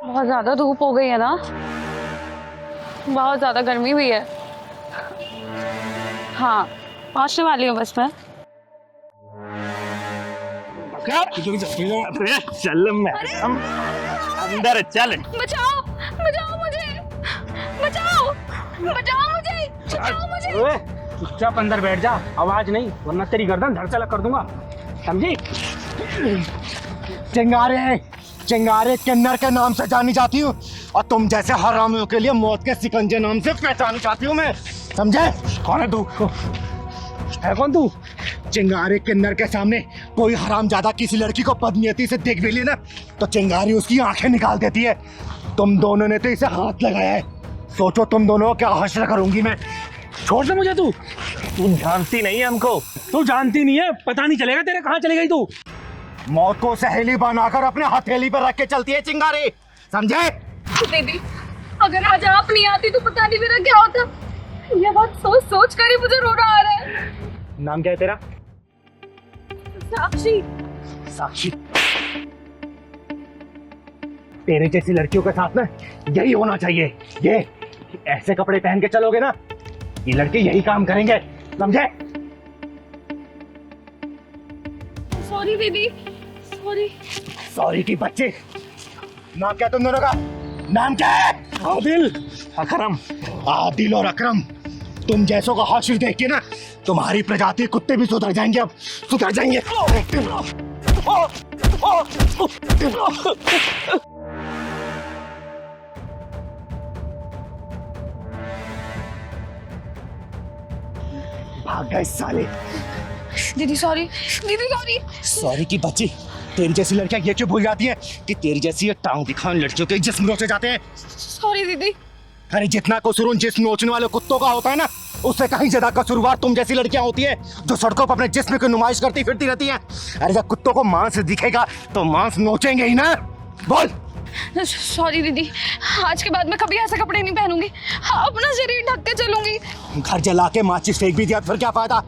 बहुत ज्यादा धूप हो गई है ना, बहुत ज्यादा गर्मी भी है। हाँ, पहुंचने वाली हूँ बस मैं। चल मैं अंदर चल। बचाओ बचाओ मुझे, बचाओ बचाओ मुझे, बचाओ मुझे। चुपचाप अंदर बैठ जा, आवाज नहीं वरना तेरी गर्दन धड़ से अलग कर दूंगा, समझी? चिंगारे चिंगारे किन्नर के नाम से जानी जाती हूँ और तुम जैसे हरामियों के लिए मौत के सिकंजे नाम से पहचानी जाती हूँ मैं, समझे? कौन है तू? है कौन तू? चिंगारे किन्नर के सामने कोई हरामजादा किसी लड़की को बदनीयती से देख भी ले ना तो चिंगारी उसकी आंखें निकाल देती है। तुम दोनों ने तो इसे हाथ लगाया है, सोचो तुम दोनों को क्या हश्र करूंगी मैं। छोड़ दे मुझे, तू जानती नहीं है हमको। तू जानती नहीं है, पता नहीं चलेगा तेरे कहाँ चली गई तू। मौत को सहेली बनाकर अपने हथेली पर रख के चलती है चिंगारी, समझे? दीदी, अगर आज आप नहीं आती तो पता नहीं मेरा क्या होता। ये बात सोच सोच कर ही मुझे रोना आ रहा है। नाम क्या है तेरा? साक्षी। साक्षी, तेरे जैसी लड़कियों के साथ में यही होना चाहिए। ये ऐसे कपड़े पहन के चलोगे ना, ये लड़के यही काम करेंगे, समझे? सॉरी दीदी, सॉरी। सॉरी की बच्चे। नाम क्या तुम दोनों का? नाम क्या है? आदिल, अकरम। आदिल और अकरम, तुम जैसों का हाशिर देख के ना तुम्हारी प्रजाति कुत्ते भी सुधर जाएंगे, अब सुधर जाएंगे। भाग गए साले। दीदी सॉरी, दीदी सॉरी। सॉरी की बच्ची, तेरी जैसी लड़कियां ये क्यों भूल जाती है कि तेरी जैसी ये टांग दिखाने लड़कियों के जिस्म नोचे जाते हैं। सॉरी दीदी। अरे जितना कसूर जिस्म नोचने वाले कुत्तों का होता है ना, उससे कहीं ज्यादा कसूरवार तुम जैसी लड़कियां होती है जो सड़कों पर अपने जिस्म की नुमाइश करती फिरती रहती हैं। अरे जब कुत्तों को मांस दिखेगा तो मांस नोचेंगे ही ना। बोल। सॉरी दीदी, आज के बाद मैं कभी ऐसे कपड़े नहीं पहनूंगी, अपना शरीर ढक के चलूंगी। घर जला के माचिस फेंक भी दिया फिर क्या फायदा?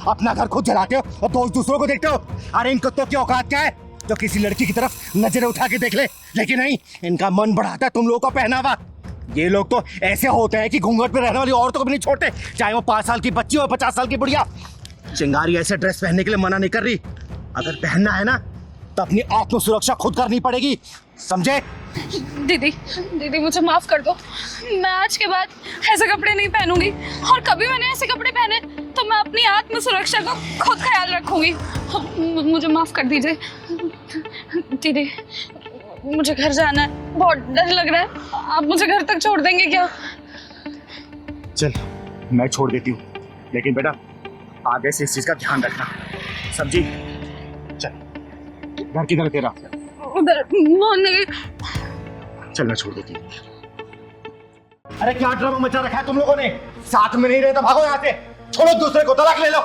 अपना घर खुद जलाते हो और दोस्त दूसरों को देखते हो। अरे इन कुत्तों की औकात क्या है जो किसी लड़की की तरफ नजरें उठा के देख ले, लेकिन नहीं, इनका मन बढ़ाता है तुम लोगों का पहनावा। ये लोग तो ऐसे होते हैं कि घूंघट पे रहने वाली औरतों को भी नहीं छोड़ते, चाहे वो 5 साल की बच्ची हो 50 साल की बुढ़िया। चिंगारी ऐसे ड्रेस पहनने के लिए मना नहीं कर रही, अगर पहनना है ना तो अपनी आत्म सुरक्षा खुद करनी पड़ेगी, समझे? दीदी, दीदी मुझे माफ कर दो, मैं आज के बाद ऐसे कपड़े नहीं पहनूंगी और कभी मैंने ऐसे कपड़े पहने तो मैं अपनी आत्म सुरक्षा का खुद ख्याल रखूंगी। मुझे माफ कर दीजिए दीदी, मुझे घर जाना है, बहुत डर लग रहा है। आप मुझे घर तक छोड़ देंगे क्या? चल मैं छोड़ देती हूँ, लेकिन बेटा आगे से इस चीज का ध्यान रखना, समझी? चल, घर किधर है तेरा? उधर मोहन। चल मैं छोड़ देती हूँ। अरे क्या ड्रामा मचा रखा है तुम लोगों ने? साथ में नहीं रहे तो भागो यहाँ से, छोड़ो, दूसरे को तलाक ले लो।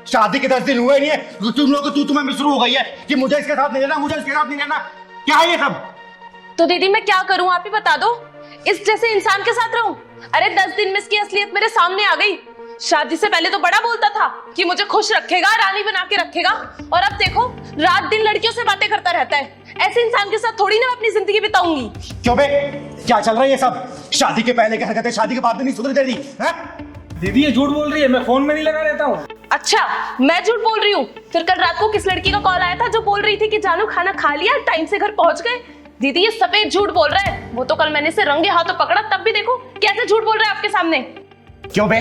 शादी के 10 दिन हुए नहीं है, तुम लोग को तुम्हें भी शुरू हो गई है कि मुझे इसके साथ नहीं रहना, मुझे इसके साथ नहीं रहना। क्या है ये सब? तो दीदी मैं क्या करूं, आप ही बता दो। इस जैसे इंसान के साथ रहूं? अरे 10 दिन में इसकी असलियत मेरे सामने आ गई। शादी से पहले तो बड़ा बोलता था कि मुझे खुश रखेगा, रानी बना के रखेगा, और अब देखो रात दिन लड़कियों से बातें करता रहता है। ऐसे इंसान के साथ थोड़ी ना मैं अपनी जिंदगी बिताऊंगी। क्यों बे, क्या चल रहा है ये सब? शादी के पहले की हरकतें शादी के बाद में नहीं सुधर दे रही है? दीदी ये झूठ बोल रही है, मैं फोन में नहीं लगा रहता हूँ। अच्छा, मैं झूठ बोल रही हूँ? फिर कल रात को किस लड़की का कॉल आया था जो बोल रही थी कि जानू खाना खा लिया, टाइम से घर पहुंच गए? दीदी ये सफेद झूठ बोल रहा है। वो तो कल मैंने इसे रंगे हाथों पकड़ा, तब भी देखो कैसे झूठ बोल रहा है आपके सामने। क्यों बे,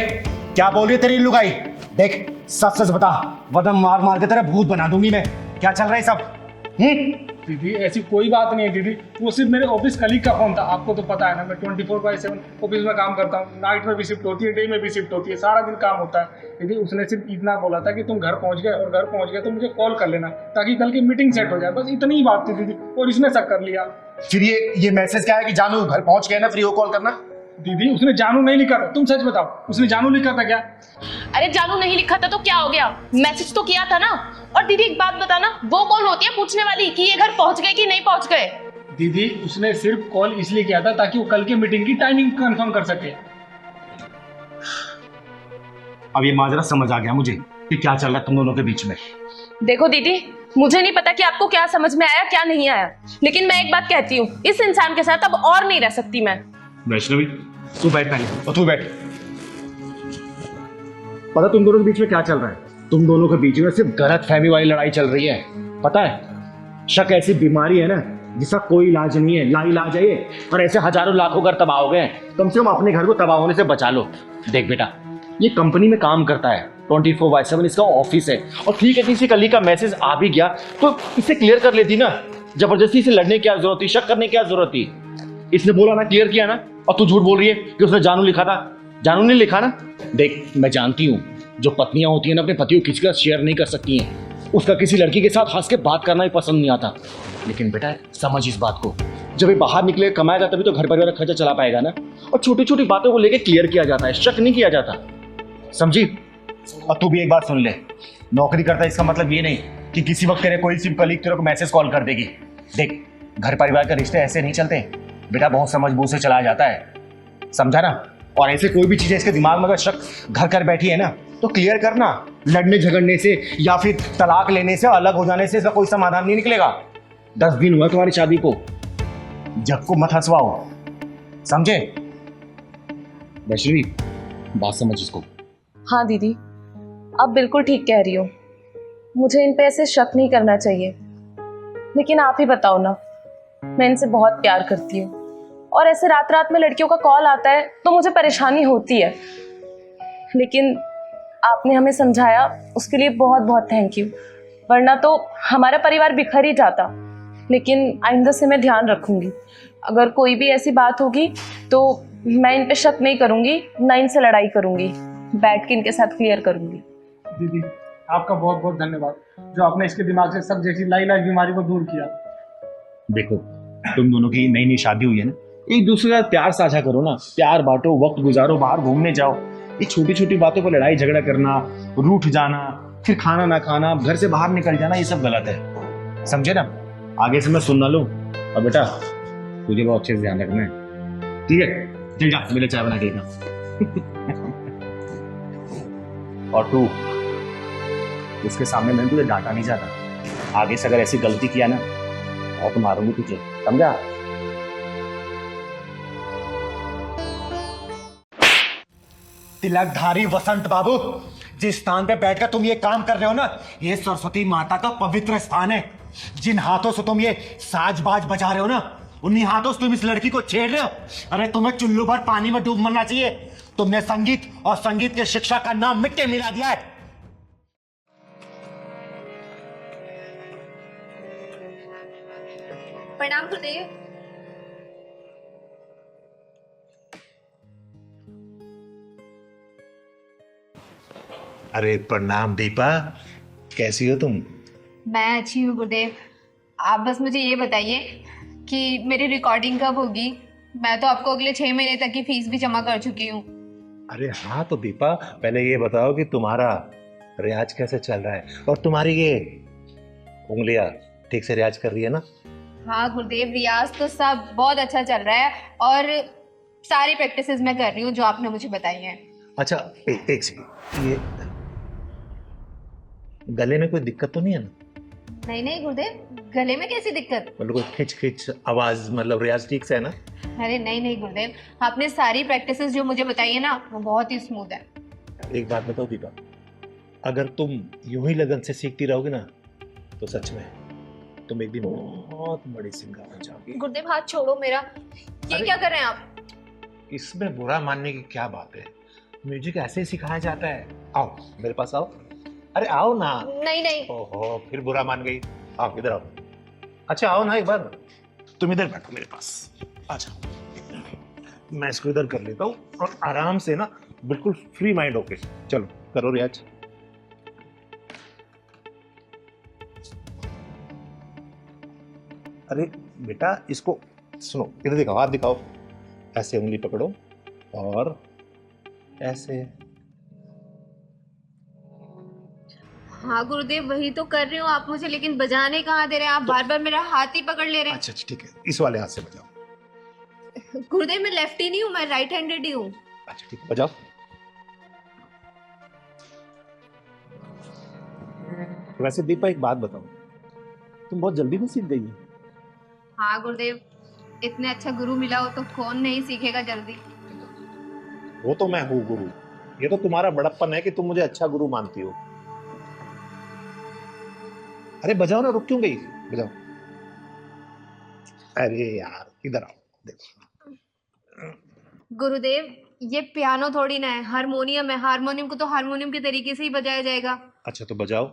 क्या बोल रही है तेरी लुगाई? देख सच सच बता, वरना मार मार के तेरा भूत बना दूंगी मैं। क्या चल रहा है सब? दीदी ऐसी कोई बात नहीं है दीदी, वो सिर्फ मेरे ऑफिस कलीग का फोन था। आपको तो पता है ना, मैं 24/7 ऑफिस में काम करता हूँ, नाइट में भी शिफ्ट होती है, डे में भी शिफ्ट होती है, सारा दिन काम होता है। दीदी उसने सिर्फ इतना बोला था कि तुम घर पहुँच गए, और घर पहुँच गए तो मुझे कॉल कर लेना ताकि कल की मीटिंग सेट हो जाए, बस इतनी ही बात थी दीदी, और इसने शक कर लिया। फिर ये मैसेज क्या है कि जानू घर पहुंच गए ना, फ्री हो कॉल करना? दीदी उसने जानू नहीं लिखा था, तुम सच बताओ, उसने जानू लिखा था क्या? अरे जानू नहीं लिखा था तो क्या हो गया, मैसेज तो किया था ना। और दीदी एक बात बताना, वो कौन होती है पूछने वाली कि ये घर पहुंच गए कि नहीं पहुंच गए? दीदी उसने सिर्फ कॉल इसलिए किया था ताकि वो कल की मीटिंग की टाइमिंग कंफर्म कर सके। अब ये माजरा समझ आ गया मुझे कि क्या चल रहा है तुम दोनों के बीच में। देखो दीदी, मुझे नहीं पता कि आपको क्या समझ में आया क्या नहीं आया, लेकिन मैं एक बात कहती हूँ, इस इंसान के साथ अब और नहीं रह सकती मैं। वैष्णवी तू बैठ पहले, और तू बैठ। पता तुम दोनों के बीच में क्या चल रहा है? तुम दोनों के बीच में सिर्फ गलत फहमी वाली लड़ाई चल रही है। पता है, शक ऐसी बीमारी है ना जिसका कोई इलाज नहीं है, लाइलाज है ये। और ऐसे हजारों लाखों घर तबाह हो गए, कम से कम अपने घर को तबाह होने से बचा लो। देख बेटा, ये कंपनी में काम करता है, 24/7 इसका ऑफिस है, और ठीक है किसी कली का मैसेज आ भी गया तो इसे क्लियर कर लेती ना। जबरदस्ती से लड़ने की क्या जरूरत थी, शक करने की क्या जरूरत थी? इसने बोला ना, क्लियर किया ना, और तू झूठ बोल रही है कि उसने जानू लिखा था। जानू नहीं लिखा ना। देख मैं जानती हूँ जो पत्नियां होती हैं ना अपने पति को किसी का शेयर नहीं कर सकती हैं, उसका किसी लड़की के साथ हंस के बात करना भी पसंद नहीं आता। लेकिन बेटा समझ इस बात को, जब ये बाहर निकले कमाएगा तभी तो घर परिवार का खर्चा चला पाएगा ना। और छोटी छोटी बातों को लेकर क्लियर किया जाता है, शक नहीं किया जाता, समझी? और तू भी एक बात सुन ले, नौकरी करता है इसका मतलब ये नहीं कि किसी वक्त तेरे कोई सी कलीग तेरे को मैसेज कॉल कर देगी। देख घर परिवार के रिश्ते ऐसे नहीं चलते बेटा, बहुत समझ बूझ से चला जाता है, समझा ना? और ऐसे कोई भी चीज़ इसके दिमाग में अगर शक घर कर बैठी है ना तो क्लियर करना। लड़ने झगड़ने से या फिर तलाक लेने से, अलग हो जाने से इसका कोई समाधान नहीं निकलेगा। 10 दिन हुआ तुम्हारी शादी को, जग को मत हंसवाओ, समझे? वैष्णवी बात समझ इसको। हाँ दीदी, आप बिल्कुल ठीक कह रही हो, मुझे इन पे ऐसे शक नहीं करना चाहिए। लेकिन आप ही बताओ ना, मैं इनसे बहुत प्यार करती हूँ, और ऐसे रात रात में लड़कियों का कॉल आता है तो मुझे परेशानी होती है। लेकिन आपने हमें समझाया, उसके लिए बहुत बहुत थैंक यू, वरना तो हमारा परिवार बिखर ही जाता। लेकिन आइंदा से मैं ध्यान रखूंगी, अगर कोई भी ऐसी बात होगी तो मैं इन पे शक नहीं करूंगी, ना इनसे लड़ाई करूंगी, बैठ के इनके साथ क्लियर करूंगी। दीदी आपका बहुत बहुत धन्यवाद, जो आपने इसके दिमाग से सब जैसी लाइलाज बीमारी को दूर किया। देखो तुम दोनों की नई नई शादी हुई है ना, एक दूसरे का प्यार साझा करो ना, प्यार बांटो, वक्त गुजारो, बाहर घूमने जाओ। ये छोटी छोटी बातों पर लड़ाई झगड़ा करना, रूठ जाना, फिर खाना ना खाना, घर से बाहर निकल जाना, ये सब गलत है, समझे ना? आगे से मैं सुन ना लूं। और बेटा तुझे बहुत अच्छे से ध्यान रखना है, ठीक है? चल जा मेरे चाय बना के लेना। और तू उसके सामने मैंने तुझे डांटा नहीं चाहता, आगे से अगर ऐसी गलती किया ना और तो मारूंगी तुझे, समझा? तिलकधारी वसंत बाबू, जिस स्थान पे बैठकर तुम ये काम कर रहे हो ना, ये सरस्वती माता का पवित्र स्थान है। जिन हाथों से तुम ये साज-बाज बजा रहे हो ना, उन्हीं हाथों से तुम इस लड़की को छेड़ रहे हो। अरे तुम्हें चुल्लू भर पानी में डूब मरना चाहिए। तुमने संगीत और संगीत की शिक्षा का नाम मिट्टी मिला दिया है। प्रणाम गुरुदेव। अरे प्रणाम दीपा, कैसी हो तुम? मैं अच्छी हूँ गुरुदेव, आप बस मुझे ये बताइए कि मेरी रिकॉर्डिंग कब होगी? मैं तो आपको अगले 6 महीने तक की फीस भी जमा कर चुकी हूँ। अरे हाँ तो दीपा, पहले ये बताओ कि तुम्हारा रियाज कैसे चल रहा है, और तुम्हारी ये उंगलियां ठीक से रियाज कर रही है ना? हाँ गुरुदेव, रियाज तो सब बहुत अच्छा चल रहा है, और सारी प्रैक्टिसेस मैं कर रही हूँ जो आपने मुझे बताई हैं। अच्छा एक सेकंड, ये गले में कोई दिक्कत तो नहीं है ना? नहीं नहीं गुरुदेव, गले में कैसी दिक्कत? मतलब कोई खिंच खिंच आवाज, मतलब रियाज ठीक से है ना? अरे नहीं नहीं गुरुदेव, आपने सारी प्रैक्टिसेस जो मुझे बताई है ना, वो बहुत ही स्मूथ है। एक बात बताओ दीपा, अगर तुम यूं ही लगन से सीखती रहोगे ना तो सच में तुम एक दिन बहुत बड़ी सिंगर बन जाओगी। गुरुदेव हाथ छोड़ो मेरा, ये क्या कर रहे हैं आप? इसमें बुरा मानने की क्या बात है, म्यूजिक ऐसे ही सिखाया जाता है। आओ मेरे पास आओ, अरे आओ ना। नहीं नहीं। ओहो फिर बुरा मान गई, आओ इधर आओ। अच्छा आओ ना एक बार, तुम इधर बैठो मेरे पास, आ जाओ। मैं इसको इधर कर लेता हूँ और आराम से ना, बिल्कुल फ्री माइंड होके चलो करो रियाज। अरे बेटा इसको सुनो, इधर दिखाओ, हाथ दिखाओ, ऐसे उंगली पकड़ो और ऐसे। हाँ गुरुदेव वही तो कर रही हूँ, आप मुझे लेकिन बजाने कहाँ दे रहे हैं? आप बार बार मेरा हाथ ही पकड़ ले रहे हैं। अच्छा ठीक है, इस वाले हाथ से बजाओ। गुरुदेव मैं लेफ्टी नहीं हूँ, मैं राइट हैंडेड ही हूँ। अच्छा ठीक है, बजाओ। वैसे दीपा एक बात बताओ, तुम बहुत जल्दी में सीख गई हो। हाँ गुरुदेव, इतने अच्छा गुरु मिला हो तो कौन नहीं सीखेगा जल्दी। वो तो मैं हूँ गुरु, ये तो तुम्हारा बड़प्पन है कि तुम मुझे अच्छा गुरु मानती हो। अरे बजाओ ना, रुक क्यों गई? बजाओ। अरे यार इधर आओ, देखो। गुरुदेव ये पियानो थोड़ी ना है, हारमोनियम है। हारमोनियम को तो हारमोनियम के तरीके से ही बजाया जाएगा। अच्छा तो बजाओ।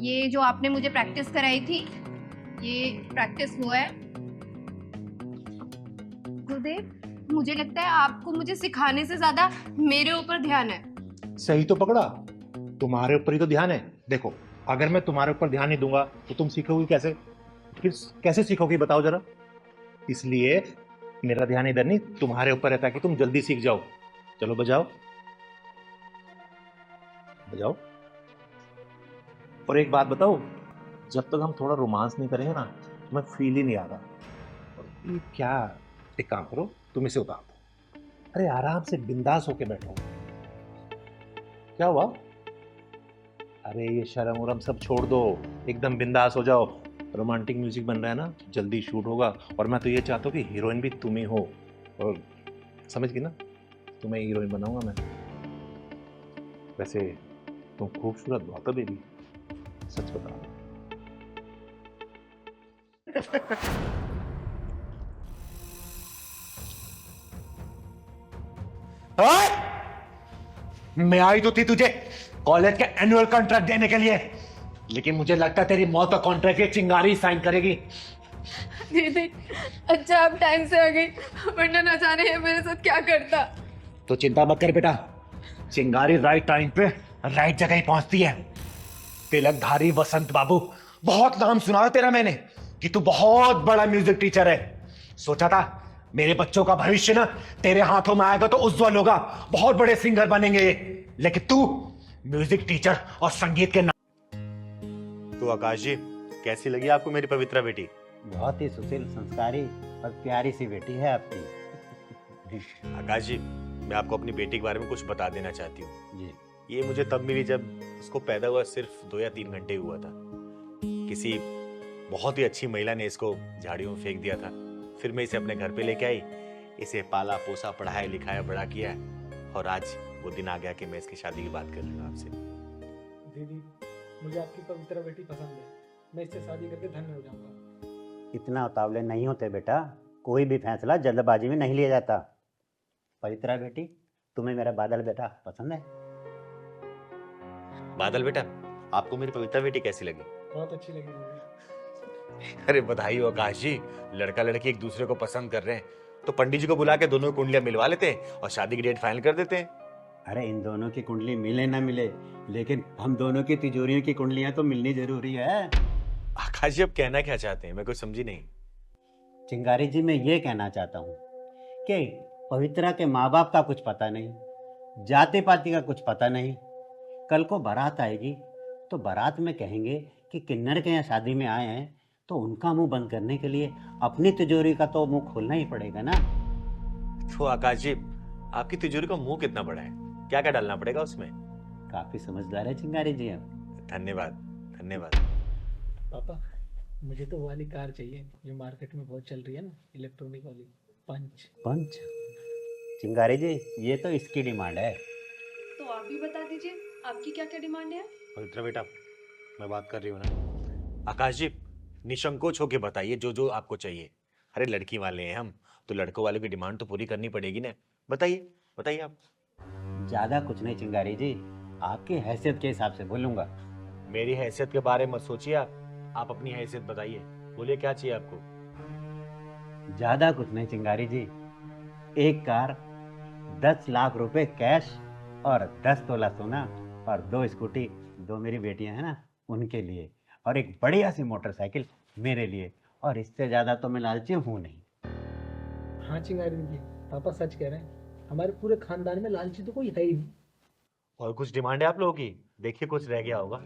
ये जो आपने मुझे प्रैक्टिस कराई थी, ये प्रैक्टिस हुआ है। गुरुदेव मुझे लगता है आपको मुझे सिखाने से ज्यादा मेरे ऊपर ध्यान है। सही तो पकड़ा, तुम्हारे ऊपर ही तो ध्यान है। देखो अगर मैं तुम्हारे ऊपर ध्यान नहीं दूंगा तो तुम सीखोगी कैसे? फिर कैसे सीखोगी बताओ जरा। इसलिए मेरा ध्यान इधर नहीं, तुम्हारे ऊपर रहता है कि तुम जल्दी सीख जाओ। चलो बजाओ बजाओ। और एक बात बताओ, जब तक हम थोड़ा रोमांस नहीं करेंगे ना, मैं फील ही नहीं आ रहा। ये क्या, एक काम करो, तुम इसे उतार दो। अरे आराम से बिंदास होके बैठो। क्या हुआ? अरे ये शर्म उरम सब छोड़ दो, एकदम बिंदास हो जाओ। रोमांटिक म्यूजिक बन रहा है ना, जल्दी शूट होगा। और मैं तो ये चाहता हूँ कि हीरोइन भी तुम ही हो। और समझ गई ना, तुम्हें हीरोइन बनाऊंगा मैं। वैसे तुम खूबसूरत बहुत हो बेबी, सच बता। मैं आई तो थी तुझे कॉलेज के एनुअल कॉन्ट्रैक्ट देने के लिए, लेकिन मुझे लगता है तेरी मौत का कॉन्ट्रैक्ट ये चिंगारी साइन करेगी। दीदी अच्छा आप टाइम से आ गई, वरना ना जाने ये मेरे साथ क्या करता। तो चिंता मत कर बेटा, चिंगारी राइट टाइम पे राइट जगह ही पहुंचती है। तिलकधारी वसंत बाबू, बहुत नाम सुना है तेरा मैंने कि तू बहुत बड़ा म्यूजिक टीचर है। सोचा था मेरे बच्चों का भविष्य ना तेरे हाथों में आएगा तो उज्जवल होगा, बहुत बड़े सिंगर बनेंगे ये। लेकिन तू म्यूजिक टीचर और संगीत के तो आकाश जी, कैसी लगी आपको मेरी पवित्रा बेटी? बहुत ही सुशील, संस्कारी और प्यारी सी बेटी है आपकी। आकाश जी, मैं आपको अपनी बेटी के बारे में कुछ बता देना चाहती हूँ। जी। ये मुझे तब मिली जब उसको पैदा हुआ सिर्फ 2 या 3 घंटे हुआ था। किसी बहुत ही अच्छी महिला ने इसको झाड़ियों में फेंक दिया था। फिर मैं इसे अपने घर पे लेके आई, इसे पाला पोसा, पढ़ाया लिखाया, बड़ा किया, और आज वो दिन आ गया कि मैं इसकी शादी की बात कर रही हूँ आपसे। दीदी मुझे आपकी पवित्रा बेटी पसंद है, मैं इससे शादी करके धन्य हो जाऊंगा। इतना उतावले नहीं होते बेटा, कोई भी फैसला जल्दबाजी में नहीं लिया जाता। पवित्रा बेटी, तुम्हें मेरा बादल बेटा पसंद है? बादल बेटा, आपको मेरी पवित्रा बेटी कैसी लगी? बहुत अच्छी लगी दीदी। अरे बधाई हो आकाश जी, लड़का लड़की एक दूसरे को पसंद कर रहे हैं तो पंडित जी को बुला के दोनों कुंडलियां मिलवा लेते हैं और शादी की डेट फाइनल कर देते हैं। अरे इन दोनों की कुंडली मिले ना मिले, लेकिन हम दोनों की तिजोरियों की कुंडलियां तो मिलनी जरूरी है। आकाश जी, अब कहना क्या चाहते हैं? मैं कुछ समझी नहीं। चिंगारी जी, मैं ये कहना चाहता हूँ कि पवित्रा के माँ बाप का कुछ पता नहीं, जाति पाति का कुछ पता नहीं। कल को बारात आएगी तो बारात में कहेंगे कि किन्नर के यहाँ शादी में आए हैं, तो उनका मुंह बंद करने के लिए अपनी तिजोरी का तो मुंह खोलना ही पड़ेगा ना। तो आकाश जी, आपकी तिजोरी का मुंह कितना बड़ा है? क्या क्या डालना पड़ेगा उसमें? काफी समझदार है चिंगारी जी आप। धन्यवाद धन्यवाद। पापा मुझे तो वो वाली कार चाहिए जो मार्केट में बहुत चल रही है ना, इलेक्ट्रॉनिक वाली, पंच। पंच? चिंगारी जी, ये तो इसकी डिमांड है। तो आप भी बता दीजिए आपकी क्या क्या डिमांड है। पवित्रा बेटा, मैं बात कर रही हूँ ना। आकाश जी, निसंकोच होके बताइए जो जो आपको चाहिए। अरे लड़की वाले हैं हम, तो लड़कों वालों की डिमांड तो पूरी करनी पड़ेगी ना। बताइए बताइए आप। ज्यादा कुछ नहीं चिंगारी जी, आपकी हैसियत के हिसाब से बोलूंगा। मेरी हैसियत के बारे में मत सोचिए आप अपनी हैसियत बताइए। बोलिए क्या चाहिए आपको? ज्यादा कुछ नहीं चिंगारी जी, एक कार, 10 लाख रुपए कैश और 10 तोला सोना और 2 स्कूटी, 2 मेरी बेटियां हैं ना उनके लिए, और एक बढ़िया सी मोटरसाइकिल मेरे लिए। और इससे ज्यादा तो मैं लालची हूँ नहीं। हाँ चिंगारी दीदी, पापा सच कह रहे हैं, हमारे पूरे खानदान में लालची तो कोई है ही नहीं। और कुछ डिमांड है आप लोगों की? देखिए कुछ रह गया होगा।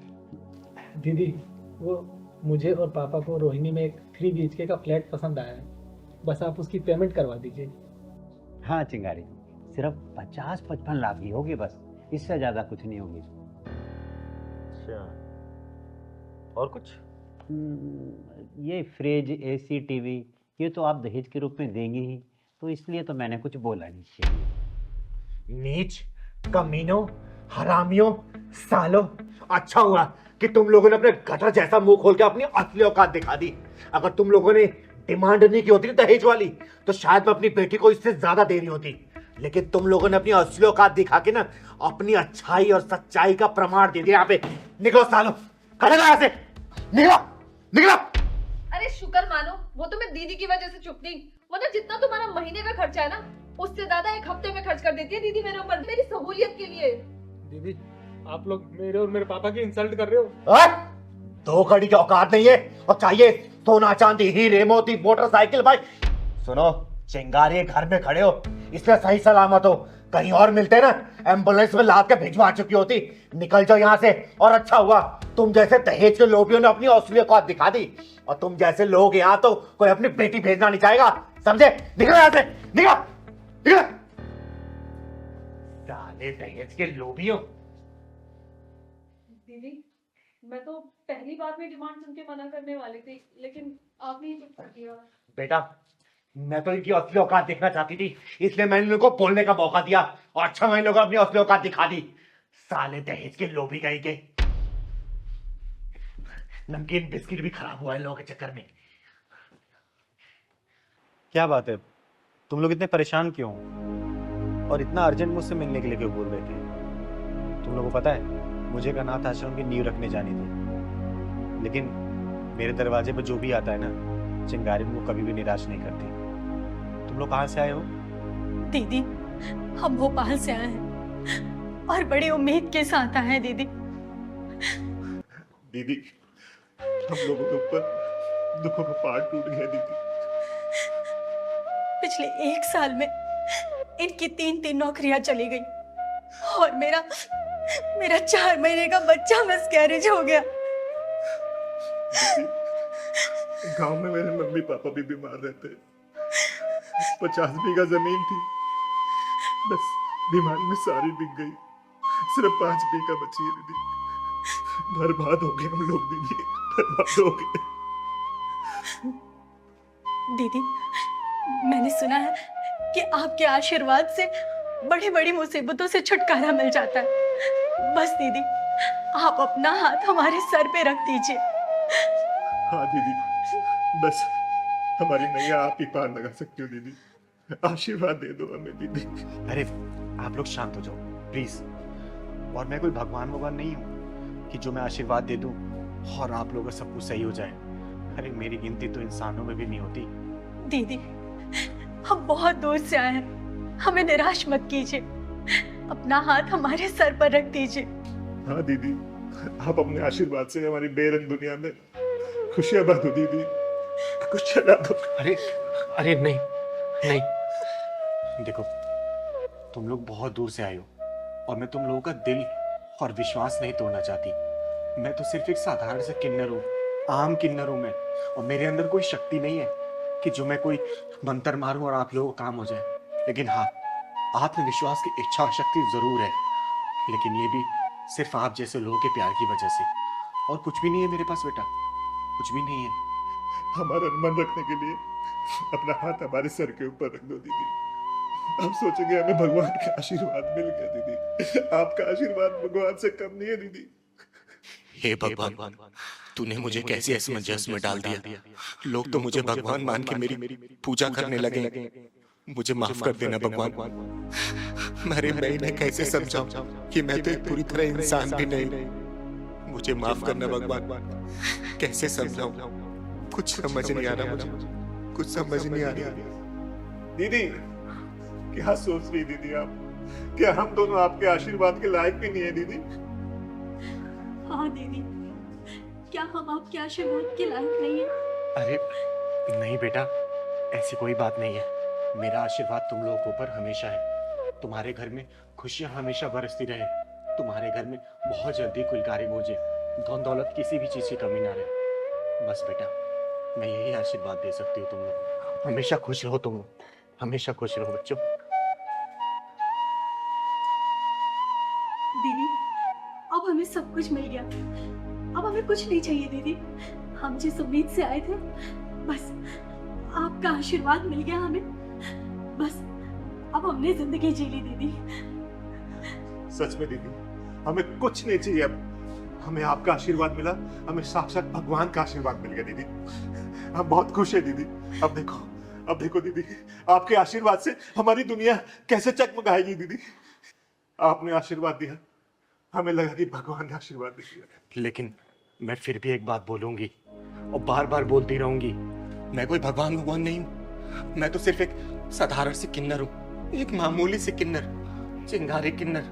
दीदी वो मुझे और पापा को रोहिणी में एक 3 BHK का फ्लैट पसंद आया है, बस आप उसकी पेमेंट करवा दीजिए। हाँ चिंगारी, सिर्फ 50-55 लाख ही होगी बस, इससे ज्यादा कुछ नहीं होगी। अच्छा, और कुछ? ये फ्रिज, एसी, टीवी ये तो आप दहेज के रूप में देंगे ही, तो इसलिए तो मैंने कुछ बोला नहीं चाहिए। नीच, कमीनों, हरामियों, सालों, अच्छा हुआ कि तुम लोगों ने अपने गटर जैसा मुंह खोल के अपनी असली औकात दिखा दी। अगर तुम लोगों ने डिमांड नहीं की होती ना दहेज वाली, तो शायद मैं अपनी बेटी को इससे ज्यादा दे रही होती। लेकिन तुम लोगों ने अपनी असली औकात दिखा के ना अपनी अच्छाई और सच्चाई का प्रमाण दे दिया। यहाँ पे निकलो सालों, खड़े रहो यहाँ से, निकलो निकलो। अरे शुक्र मानो, वो तो मैं दीदी की वजह से चुप नहीं, वरना जितना तुम्हारा महीने का खर्चा है ना, उससे ज्यादा एक हफ्ते में खर्च कर देती है दीदी मेरे ऊपर, मेरी सहूलियत के लिए। दीदी आप लोग मेरे और मेरे पापा की इंसल्ट कर रहे हो। दो कड़ी की औकात नहीं है और चाहिए सोना चांदी हीरे मोती मोटरसाइकिल। भाई सुनो, चिंगारी घर में खड़े हो इसलिए सही सलामत हो, कहीं और मिलते ना एम्बुलेंस में लाद के भिजवा चुकी होती। निकल जाओ यहाँ से। और अच्छा हुआ तुम जैसे दहेज के लोभियों ने अपनी असली औकात दिखा दी, और तुम जैसे लोग यहाँ तो कोई अपनी बेटी भेजना नहीं चाहेगा, समझे? निकलो यहाँ से, निकलो निकलो। डाले दहेज के लोभियों। दीदी मैं तो पहली बार में डिमांड सुन के मना करने वाली थी, लेकिन आपने ही चुप कर दिया। बेटा मैं तो इनकी असली औकात देखना चाहती थी, इसलिए मैंने इनको बोलने का मौका दिया, और अच्छा मैं इन लोगों को अपनी असली औकात दिखा दी। साले दहेज के लोभी गई के। नमकीन बिस्किट भी खराब हुआ इन लोगों के चक्कर में। क्या बात है, तुम लोग इतने परेशान क्यों हो? और इतना अर्जेंट मुझसे मिलने के लिए क्यों बोल रहे थे? तुम लोगों को पता है मुझे एक अनाथ आश्रम की नींव रखने जानी थी, लेकिन मेरे दरवाजे पर जो भी आता है ना, चिंगारी मुझको कभी भी निराश नहीं करती। तुम लोग कहाँ से आए हो? दीदी हम भोपाल से आए हैं और बड़ी उम्मीद के साथ आए हैं। दीदी दीदी हम लोगों के ऊपर दुखों का पहाड़ टूट गया दीदी। पिछले 1 साल में इनकी 3 नौकरियां चली गई और मेरा 4 महीने का बच्चा मिसकैरेज हो गया। गांव में मेरे मम्मी पापा भी बीमार रहते, 50 बीघा जमीन थी, बस बीमारी में सारी बिक गई, सिर्फ 5 बीघा बची है दीदी। बर्बाद हो गए हम लोग दीदी, बर्बाद हो गए। दीदी मैंने सुना है कि आपके आशीर्वाद से बड़ी बड़ी मुसीबतों से छुटकारा मिल जाता है। बस दीदी आप अपना हाथ हमारे सर पे रख दीजिए। हाँ दीदी, बस हमारी नैया आप ही पार लगा सकती हो दीदी, आशीर्वाद दे दो हमें दीदी। अरे आप लोग शांत हो जाओ प्लीज। और मैं कोई भगवान नहीं हूँ कि जो मैं आशीर्वाद दे दूं और आप लोगों का सब कुछ सही हो जाए। अरे मेरी गिनती तो इंसानों में भी नहीं होती। दीदी हम बहुत दूर से आए हैं, हमें निराश मत कीजिए, अपना हाथ हमारे सर पर रख दीजिए। हाँ दीदी, आप अपने आशीर्वाद से हमारी बेरंग दुनिया में खुशियां भर दो दीदी, कुछ चला दो। अरे नहीं नहीं, देखो तुम लोग बहुत दूर से आए हो और मैं तुम लोगों का दिल और विश्वास नहीं तोड़ना चाहती। मैं तो सिर्फ एक साधारण सा किन्नर हूँ, आम किन्नर हूँ मैं, और मेरे अंदर कोई शक्ति नहीं है कि जो मैं कोई मंत्र मारूं और आप लोगों को काम हो जाए। लेकिन हाँ, आत्मविश्वास की इच्छा शक्ति जरूर है, लेकिन ये भी सिर्फ आप जैसे लोगों के प्यार की वजह से। और कुछ भी नहीं है मेरे पास बेटा, कुछ भी नहीं है। हमारा मन रखने के लिए अपना हाथ हमारे सर के ऊपर रख दो दीदी, आप सोचेंगे हमें भगवान का आशीर्वाद मिल गया दीदी। आपका आशीर्वाद भगवान से कम नहीं है दीदी। हे भगवान, तूने मुझे कैसे असमंजस में डाल दिया। लोग तो मुझे भगवान मान के मेरी पूजा करने लगे। मुझे माफ कर देना भगवान। मैं इन्हें कैसे समझाऊं कि मैं तो एक पूरी तरह इंसान भी नहीं। मुझे माफ करना भगवान, कैसे समझाऊं? कुछ समझ नहीं आ रहा मुझे, कुछ समझ नहीं आ रहा। दीदी क्या सोच रही दीदी आप? क्या हम दोनों आपके आशीर्वाद के लायक भी नहीं है दीदी? हाँ दीदी, क्या हम आपके आशीर्वाद के लायक नहीं हैं? अरे नहीं बेटा, ऐसी कोई बात नहीं है। मेरा आशीर्वाद तुम लोगों के ऊपर हमेशा है। तुम्हारे घर में खुशियां हमेशा बरसती रहे, तुम्हारे घर में बहुत जल्दी कुलकारी गूंजे, धन दौलत किसी भी चीज की कमी ना रहे। बस बेटा मैं यही आशीर्वाद दे सकती हूँ तुम लोग। हमेशा खुश रहो तुम लोग, हमेशा खुश रहो बच्चों। दीदी अब हमें सब कुछ मिल गया, अब हमें कुछ नहीं चाहिए दीदी। हम जिस उम्मीद से आए थे, बस आपका आशीर्वाद मिल गया हमें। बस अब हमने जिंदगी जी ली दीदी। सच में दीदी, हमें कुछ नहीं चाहिए अब। हमें आपका आशीर्वाद मिला, हमें साक्षात भगवान का आशीर्वाद मिल गया दीदी। हम बहुत खुश है दीदी। अब देखो दीदी, आपके आशीर्वाद से हमारी दुनिया कैसे चकमकाएगी दीदी। आपने आशीर्वाद दिया, हमें लगा कि भगवान ने आशीर्वाद दिया। लेकिन मैं फिर भी एक बात बोलूंगी और बार बार बोलती रहूंगी, मैं कोई भगवान नहीं हूं। मैं तो सिर्फ एक साधारण सी किन्नर हूं, एक मामूली सी किन्नर, चिंगारी किन्नर,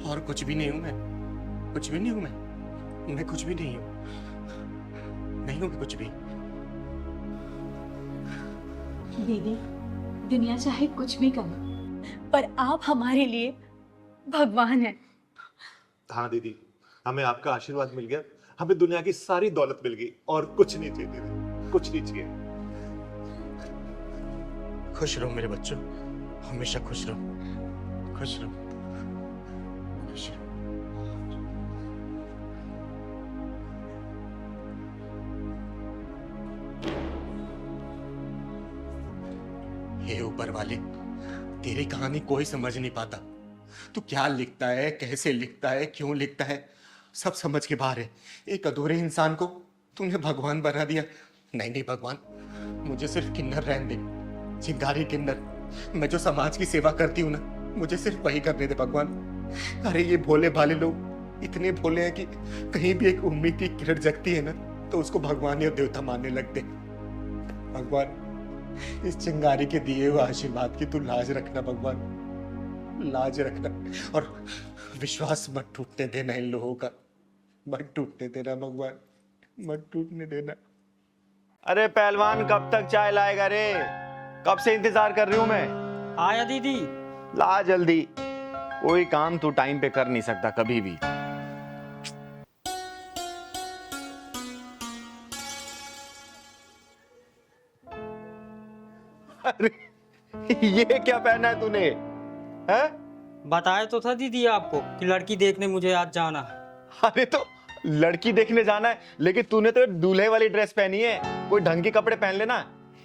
और कुछ भी नहीं हूं। मैं कुछ भी नहीं हूं। मैं कुछ भी नहीं हूं मैं कुछ भी। दीदी, दुनिया चाहे कुछ भी करे, पर आप हमारे लिए भगवान हैं। हाँ दीदी, हमें आपका आशीर्वाद मिल गया, हमें दुनिया की सारी दौलत मिल गई और कुछ नहीं चाहिए दीदी, कुछ नहीं चाहिए। खुश रहो मेरे बच्चों, हमेशा खुश रहो, खुश रहो, खुश रहो। हे ऊपर वाले, तेरी कहानी कोई समझ नहीं पाता। तू क्या लिखता है, कैसे लिखता है, क्यों लिखता है, सब समझ के बाहर है। एक अधूरे इंसान को तूने भगवान बना दिया। नहीं भगवान, मुझे सिर्फ किन्नर रहने दे, चिंगारी किन्नर। मैं जो समाज की सेवा करती हूँ ना, मुझे सिर्फ वही करने दे भगवान। अरे ये भोले भाले लोग इतने भोले हैं कि कहीं भी एक उम्मीद की किरण जगती है ना, तो उसको भगवान या देवता मानने लगते। भगवान, इस चिंगारी के दिए हुए आशीर्वाद की तू लाज रखना भगवान, लाज रखना। और विश्वास मत टूटने देना इन लोगों का, मत टूटने देना भगवान, मत टूटने देना। अरे पहलवान, कब तक चाय लाएगा रे? कब से इंतजार कर रही हूं मैं। आया दीदी। ला जल्दी, कोई काम तू टाइम पे कर नहीं सकता कभी भी। अरे ये क्या पहना है तूने? हैं? बताया तो था दीदी आपको कि लड़की देखने मुझे आज जाना है। अरे तो लड़की देखने जाना है, लेकिन तूने तो दूल्हे वाली ड्रेस पहनी है। कोई ढंग के कपड़े पहन लेना।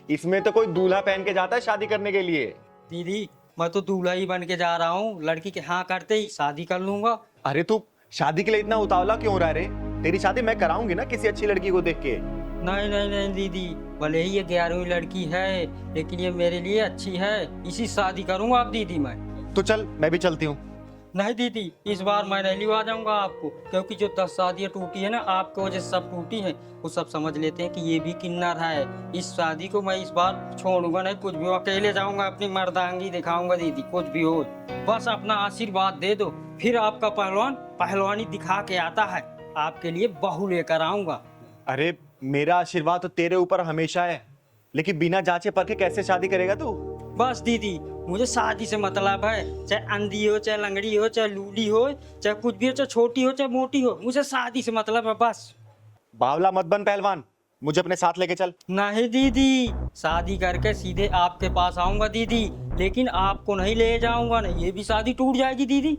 इसमें तो कोई दूल्हा पहन के जाता है शादी करने के लिए। दीदी, मैं तो दूल्हा ही बन के जा रहा हूँ। लड़की के हाँ करते ही शादी कर लूंगा। अरे तू शादी के लिए इतना उतावला क्यों रहा रे? तेरी शादी मैं कराऊंगी ना किसी अच्छी लड़की को देख के। नहीं नहीं नहीं दीदी, भले ही ये 11वीं लड़की है, लेकिन ये मेरे लिए अच्छी है, इसी शादी करूंगा आप दीदी मैं। तो चल, मैं भी चलती हूँ। नहीं दीदी, इस बार मैं नहीं लिवा जाऊंगा आपको, क्योंकि जो 10 शादियां टूटी है ना, आपकी वजह से सब टूटी है। वो सब समझ लेते हैं कि ये भी किन्नर है। इस शादी को मैं इस बार छोड़ूंगा नहीं, कुछ भी हो, अकेले जाऊंगा, अपनी मर्दांगी दिखाऊंगा दीदी, कुछ भी हो। बस अपना आशीर्वाद दे दो, फिर आपका पहलवान पहलवानी दिखा के आता है, आपके लिए बहू लेकर आऊंगा। अरे मेरा आशीर्वाद तो तेरे ऊपर हमेशा है, लेकिन बिना जांचे परखे कैसे शादी करेगा तू? बस दीदी, मुझे शादी से मतलब है, चाहे अंधी हो, चाहे लंगड़ी हो, चाहे लूली हो, चाहे कुछ भी हो, चाहे छोटी हो, चाहे मोटी हो, मुझे शादी से मतलब है बस। बावला मत बन पहलवान, मुझे अपने साथ लेके चल। नहीं दीदी, शादी करके सीधे आपके पास आऊंगा दीदी, लेकिन आपको नहीं ले जाऊंगा, नहीं ये भी शादी टूट जाएगी दीदी।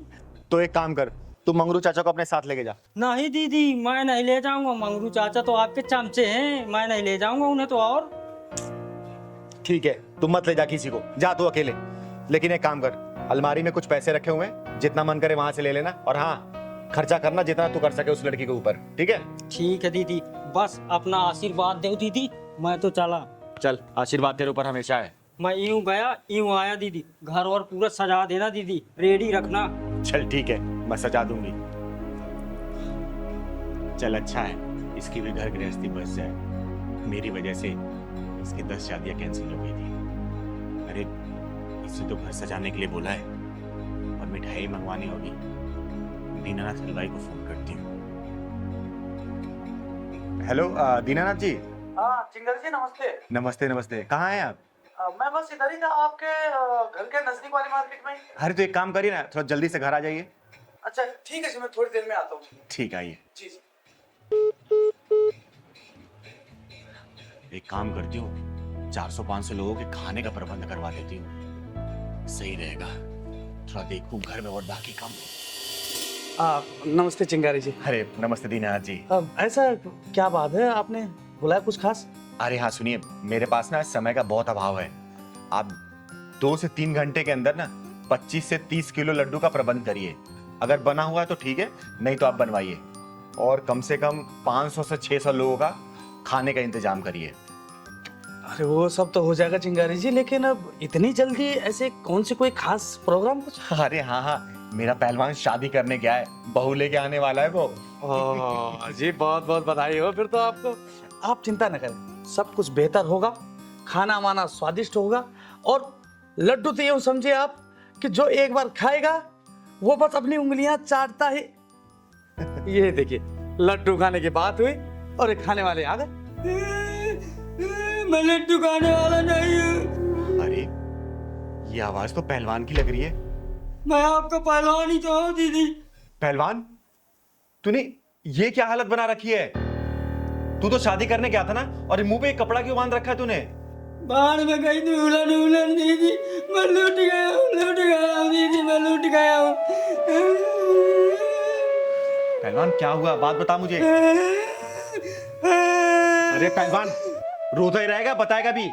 तो एक काम कर, तू मंगरू चाचा को अपने साथ लेके जा। नहीं दीदी, मैं नहीं ले जाऊंगा। मंगरू चाचा तो आपके चमचे हैं, मैं नहीं ले जाऊंगा उन्हें तो। और ठीक है, तू मत ले जा किसी को, जा तू अकेले। लेकिन एक काम कर, अलमारी में कुछ पैसे रखे हुए हैं, जितना मन करे वहां से ले लेना, और हाँ, खर्चा करना जितना तू कर सके उस लड़की के ऊपर, ठीक है? ठीक है दीदी, बस अपना आशीर्वाद दो दीदी, मैं तो चला। चल, आशीर्वाद तेरे ऊपर हमेशा है। मैं यूं गया यूं आया दीदी, घर और पूरा सजा देना दीदी, रेडी रखना। चल ठीक है, मैं सजा दूंगी। चल अच्छा है, इसकी भी घर गृहस्थी बच जाए। मेरी वजह से इसकी 10 शादियां कैंसिल हो गई थी। अरे इसे तो घर सजाने के लिए बोला है, और मिठाई मंगवानी होगी। दीनानाथ हलवाई को फोन करती हूँ। हेलो दीनानाथ जी। हाँ चिंगर जी, नमस्ते। नमस्ते नमस्ते, कहाँ हैं आप? मैं बस इधर ही था, आपके घर के नजदीक वाली मार्केट में। अरे तो एक काम करिए ना, थोड़ा जल्दी से घर आ जाइए। अच्छा ठीक है जी, मैं थोड़ी देर में आता हूँ। ठीक, आइए। जी जी। एक काम करती हूँ, 400-500 लोगों के खाने का प्रबंध करवा देती हूँ, सही रहेगा। थोड़ा देखूं घर में और बाकी काम। नमस्ते चिंगारी जी। अरे नमस्ते दीनानाथ जी। ऐसा क्या बात है, आपने बुलाया कुछ खास? अरे हाँ सुनिए, मेरे पास ना समय का बहुत अभाव है। आप 2 से 3 घंटे के अंदर ना 25 से 30 किलो लड्डू का प्रबंध करिए। अगर बना हुआ है तो ठीक है, नहीं तो आप बनवाइए। और कम से कम 500 से 600 लोगों का खाने का इंतजाम करिए। अरे वो सब तो हो जाएगा चिंगारी जी, लेकिन अब इतनी जल्दी ऐसे कौन से कोई खास प्रोग्राम कुछ? अरे हाँ हाँ, मेरा पहलवान शादी करने गया है, बहू लेके आने वाला है वो। जी बहुत बहुत बधाई हो फिर तो आपको। आप चिंता न करें, सब कुछ बेहतर होगा, खाना वाना स्वादिष्ट होगा। और लड्डू तो यूं समझिए आप कि जो एक बार खाएगा वो बस अपनी उंगलियां चाटता है। ये देखिए, लड्डू खाने की बात हुई और एक खाने वाले आ गए। मैं लड्डू खाने वाला नहीं हूँ। अरे ये आवाज तो पहलवान की लग रही है। मैं आपका पहलवान ही तो हूँ दीदी। पहलवान, तूने ये क्या हालत बना रखी है? तू तो शादी करने गया था ना, और मुंह पे एक कपड़ा क्यों बांध रखा है तूने? बाहर में गई थी उलन उलन दीदी, मैं लूट गया हूँ दीदी, मैं लूट गया हूँ। पहलवान क्या हुआ, बात बता मुझे। अरे पहलवान, रोता ही रहेगा, बताएगा भी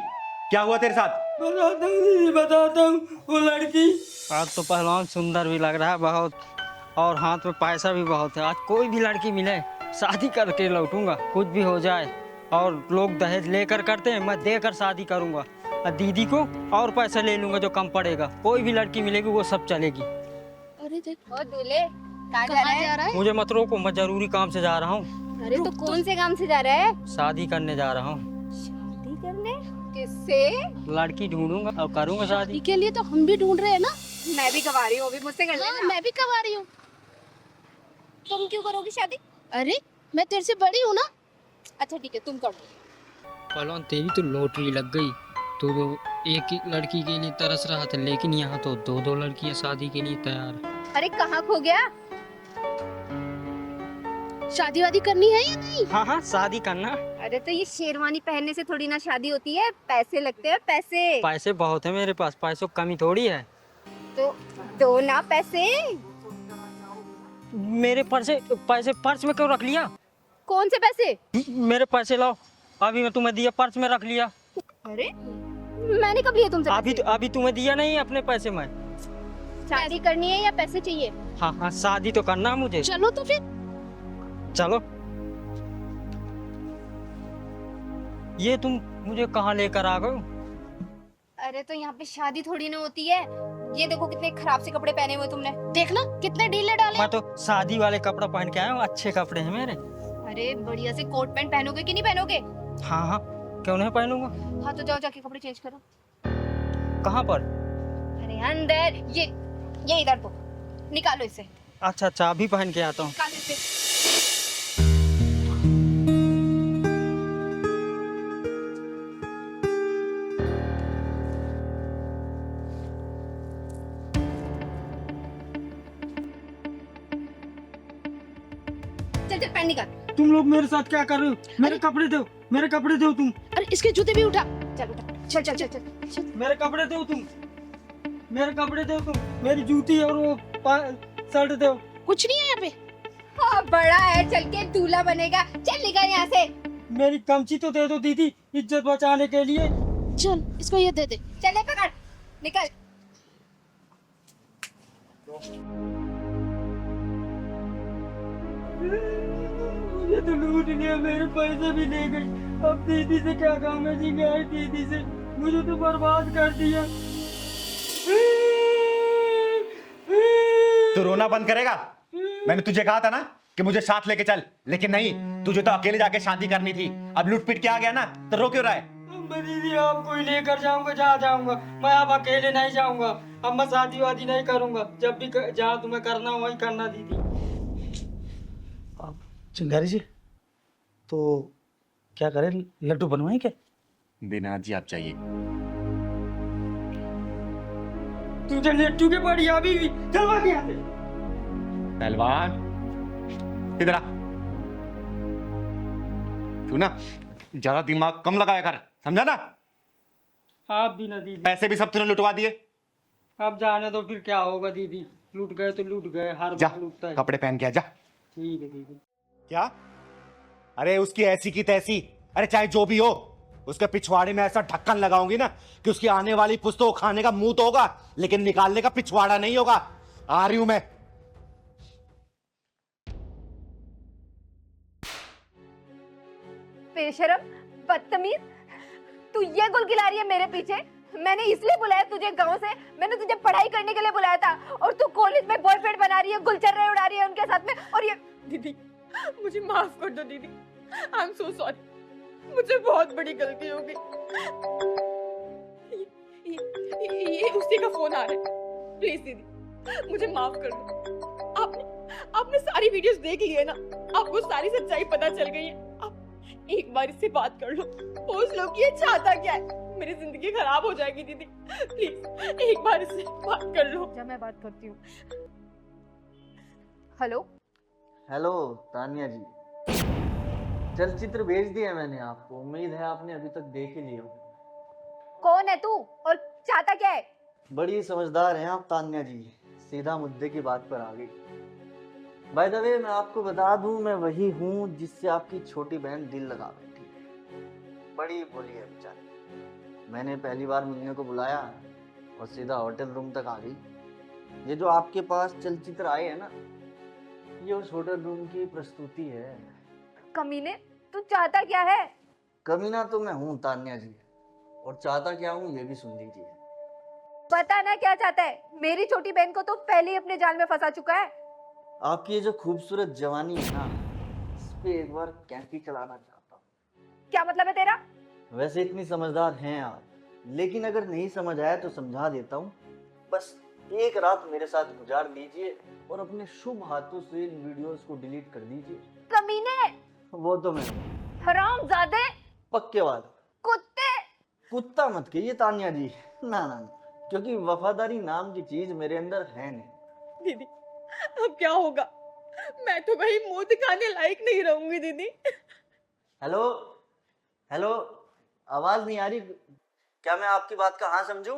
क्या हुआ तेरे साथ? बताता हूँ दीदी, बताता हूँ। वो लड़की, आज तो पहलवान सुंदर भी लग रहा है बहुत, और हाथ में पैसा भी बहुत है। आज कोई भी लड़की मिले शादी करके लौटूंगा, कुछ भी हो जाए। और लोग दहेज लेकर करते हैं, मैं देकर शादी करूंगा। और दीदी को और पैसा ले लूंगा जो कम पड़ेगा। कोई भी लड़की मिलेगी वो सब चलेगी। अरे देखो दूल्हे, कहाँ जा रहा है? मुझे मत रोको, मैं जरूरी काम से जा रहा हूँ। अरे तो कौन से काम से जा रहा है? शादी करने जा रहा हूँ। शादी करने? किससे? लड़की ढूंढूंगा और करूंगा शादी। के लिए तो हम भी ढूंढ रहे हैं ना। मैं भी कवा रही हूँ, अभी मुझसे कर लेना। मैं भी कवा रही हूँ। तुम क्यों करोगी शादी? अरे मैं तेरे से बड़ी हूँ ना। अच्छा ठीक है, तुम कर दो। पहलवान तेरी तो लॉटरी लग गई। तो एक ही लड़की के लिए तरस रहा था, लेकिन यहाँ तो 2-2 लड़कियाँ शादी के लिए तैयार। अरे कहाँ खो गया? शादी वादी करनी है या नहीं? हाँ हाँ, शादी करना। अरे तो ये शेरवानी पहनने से थोड़ी ना शादी होती है, पैसे लगते हैं पैसे। पैसे बहुत है मेरे पास, पैसों की कमी थोड़ी है। तो दो ना पैसे। मेरे पैसे पर्स में क्यों रख लिया? कौन से पैसे? मेरे पैसे लाओ, अभी मैं तुम्हें दिया, पर्स में रख लिया। अरे मैंने कब लिए तुमसे? अभी तुम्हें दिया नहीं अपने पैसे में। शादी करनी है या पैसे चाहिए? हाँ हाँ, शादी तो करना है मुझे। चलो तो फिर। चलो। ये तुम मुझे कहाँ लेकर आ गए? अरे तो यहाँ पे शादी थोड़ी ना होती है। ये देखो कितने खराब से कपड़े पहने हुए तुमने। देखना कितने ढीले डाले। मैं तो शादी वाले कपड़ा पहन के आया हूँ, अच्छे कपड़े हैं मेरे। अरे बढ़िया से कोट पैंट पहनोगे कि नहीं पहनोगे? हाँ हाँ, क्यों नहीं पहनूंगा। हाँ तो जाओ जाके कपड़े चेंज करो। कहाँ पर? अरे अंदर, ये इधर तो निकालो इसे। अच्छा अच्छा, अभी पहन के आता हूँ। निकालो इसे। चल चल पैंट निकाल। तुम लोग मेरे साथ क्या कर रहे हो? मेरे कपड़े दो, मेरे कपड़े दो तुम। अरे इसके जूते भी उठा। चल उठा, चल चल चल चल। मेरे कपड़े दो तुम, मेरे कपड़े दो तुम, मेरी जूती और वो शर्ट दो। कुछ नहीं है यहाँ पे। हाँ बड़ा है, चल के दूल्हा बनेगा। चल निकल यहाँ से। मेरी कमची तो दे दो दीदी, इज्जत बचाने के लिए। चल इसको ये दे दे। चल पकड़, निकल। मुझे तो लूट लिया, मेरे पैसे भी ले गई। अब दीदी से क्या काम है जी? गए दीदी से, मुझे तो बर्बाद कर दिया। तू रोना बंद करेगा? मैंने तुझे कहा था ना कि मुझे साथ लेके चल, लेकिन नहीं, तुझे तो अकेले जाके शादी करनी थी। अब लूट पीट के आ गया ना, तो रो क्यों रहा है? दीदी आपको ही लेकर जाऊंगा, जहाँ जाऊंगा। मैं अब अकेले नहीं जाऊंगा। अब मैं शादी वादी नहीं करूंगा। जब भी जहाँ तुम्हें करना हो वही करना दीदी। चिंगारी जी, तो क्या करें, लड्डू बनवाएं क्या? दीनानाथ जी आप चाहिए। तुझे लड्डू के पड़ी अभी भी, चलवा के आते। पहलवान इधर आ। तू ना ज्यादा दिमाग कम लगाया कर, समझा ना? आप भी ना दीदी। पैसे भी सब तूने लुटवा दिए। अब जाने दो, फिर क्या होगा दीदी? लूट गए तो लूट गए, हर जा बार लूटता है। कपड़े पहन के आ जा। ठीक है ठीक है। क्या? अरे उसकी ऐसी की तैसी, अरे चाहे जो भी हो, उसके पिछवाड़े में ऐसा ढक्कन लगाऊंगी ना कि उसकी आने वाली पुश्तों को खाने का मुंह तो होगा, लेकिन निकालने का पिछवाड़ा नहीं होगा। आ रही हूं मैं। बेशरम, बदतमीज, तू ये गुल खिला रही है मेरे पीछे? मैंने इसलिए बुलाया तुझे गांव से, मैंने तुझे पढ़ाई करने के लिए बुलाया था, और तू कॉलेज में बॉयफ्रेंड बना रही है, गुलचर्रे उड़ा रही है उनके साथ में। और ये दीदी मुझे माफ कर दो दीदी, आई एम सो सॉरी, मुझसे बहुत बड़ी गलती हो गई। ये उसी का फोन आ रहा है, प्लीज दीदी मुझे माफ कर दो। आपने सारी वीडियोस देख ली है ना, आपको सारी सच्चाई पता चल गई है। आप एक बार इससे बात कर लो, पूछ लो कि ये चाहता क्या है। मेरी जिंदगी खराब हो जाएगी दीदी, प्लीज एक बार इससे बात कर लो। अच्छा मैं बात करती हूँ। हेलो हेलो तानिया जी, चलचित्र भेज दिया मैंने आपको, उम्मीद है आपने अभी तक देख ही लिया होगा। कौन है तू और चाहता क्या है? बड़ी समझदार हैं आप तानिया जी, सीधा मुद्दे की बात पर आ गई। बाय द वे मैं आपको बता दूं, मैं वही हूँ जिससे आपकी छोटी बहन दिल लगा बैठी है। बड़ी भोली है बेचारी। मैंने पहली बार मिलने को बुलाया और सीधा होटल रूम तक आ गई। ये जो आपके पास चलचित्र आए हैं ना, ये उस होटल रूम की प्रस्तुति है। कमीने, तू चाहता क्या है? कमीना तो मैं हूँ तान्या जी, और चाहता क्या हूँ ये भी सुन लीजिए। पता ना क्या चाहता है? मेरी छोटी बहन को तो पहले ही अपने जाल में फंसा चुका है। आपकी ये जो खूबसूरत जवानी है ना, इस पे एक बार कैंची चलाना चाहता हूँ। क्या मतलब है तेरा? वैसे इतनी समझदार हैं आप, लेकिन अगर नहीं समझ आया तो समझा देता हूँ। बस एक रात मेरे साथ गुजार लीजिए और अपने शुभ हाथों से इन वीडियोस को डिलीट कर दीजिए। कमीने, वो तो मैं हरामजादे, पक्के वाला कुत्ते। कुत्ता मत कहिए तानिया जी, ना ना ना, क्योंकि वफादारी नाम की चीज मेरे अंदर है नहीं। दीदी अब क्या होगा? मैं तो कहीं मुंह दिखाने लायक नहीं रहूंगी दीदी। हेलो हेलो, आवाज नहीं आ रही क्या? मैं आपकी बात का हाँ समझूं?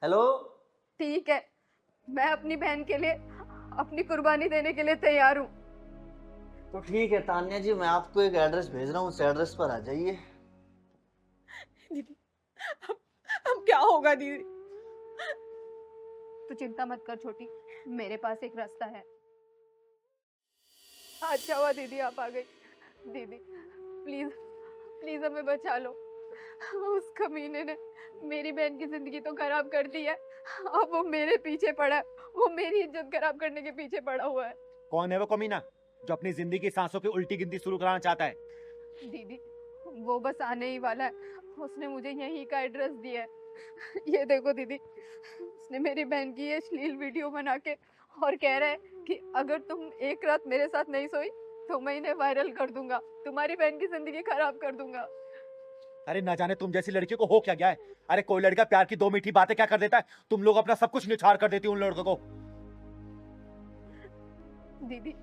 हेलो। ठीक है, मैं अपनी बहन के लिए अपनी कुर्बानी देने के लिए तैयार हूँ। तो ठीक है तान्या जी, मैं आपको एक एड्रेस भेज रहा हूँ, उस एड्रेस पर आ जाइए। दीदी अब क्या होगा दीदी? तू चिंता मत कर छोटी, मेरे पास एक रास्ता है। अच्छा हुआ दीदी आप आ गई। दीदी प्लीज प्लीज हमें बचा लो। उस कमीने ने मेरी बहन की जिंदगी तो खराब कर दी है, अब वो मेरे पीछे पड़ा है, वो मेरी इज्जत खराब करने के पीछे पड़ा हुआ है। कौन है वो कमीना जो अपनी जिंदगी की सांसों की उल्टी गिनती शुरू कराना चाहता है? दीदी वो बस आने ही वाला है, उसने मुझे यहीं का एड्रेस दिया है। ये देखो दीदी, उसने मेरी बहन की ये अश्लील वीडियो बना के और कह रहा है कि अगर तुम एक रात मेरे साथ नहीं सोई तो मैं इन्हें वायरल कर दूंगा, तुम्हारी बहन की जिंदगी खराब कर दूंगा। अरे ना जाने तुम जैसी लड़की को हो क्या गया है। अरे कोई लड़का प्यार की दो मीठी बातें क्या कर देता है, तुम लोग अपना सब कुछ निछाड़ कर देती हो उन लड़कों को। दीदी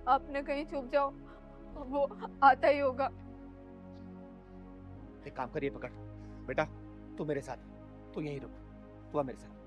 आपने कहीं छुप जाओ, वो आता ही होगा। एक काम करिए, पकड़ बेटा, तू मेरे साथ, तू यहीं रुक, तू आ मेरे साथ।